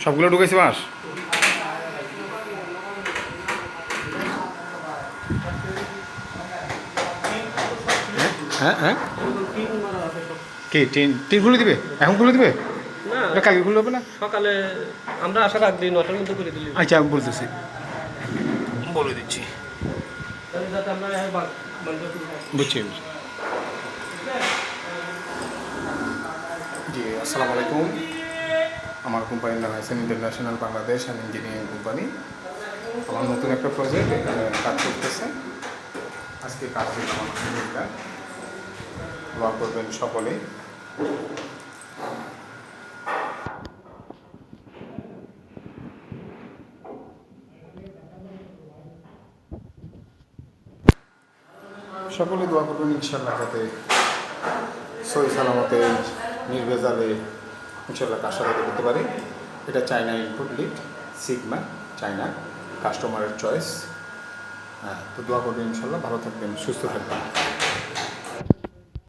সবগুলো ঢুকেছে বাঁশ? হ্যাঁ হ্যাঁ, কি টিন টিন খুলে দিবে? এখন খুলে দিবে না, কালকে খুলে হবে না? সকালে আমরা আসার আগ দিয়ে 9টার মধ্যে করে দিলি। আচ্ছা আমি বলতেছি, বলে দিচ্ছি। যাতে আমরা বুঝছি বুঝছি। জি আসসালামু আলাইকুম, আমার কোম্পানির নাম Hasan international Bangladesh and engineering company. আমার নতুন একটা প্রজেক্ট এখানে কাজ করতেছে। আজকে কাজ করতে আমার দোয়া করবেন সকলে। সকলে দোয়া করবেন ইনশাল্লাহ, যাতে সহি সালামতে নির্ভেজালে ইনশাল্লাহ কাজটা করতে পারে। এটা China input lead sigma, China, কাস্টমারের চয়েস। হ্যাঁ, তো দোয়া করবেন ইনশাল্লাহ, ভালো থাকবেন, সুস্থ থাকবেন।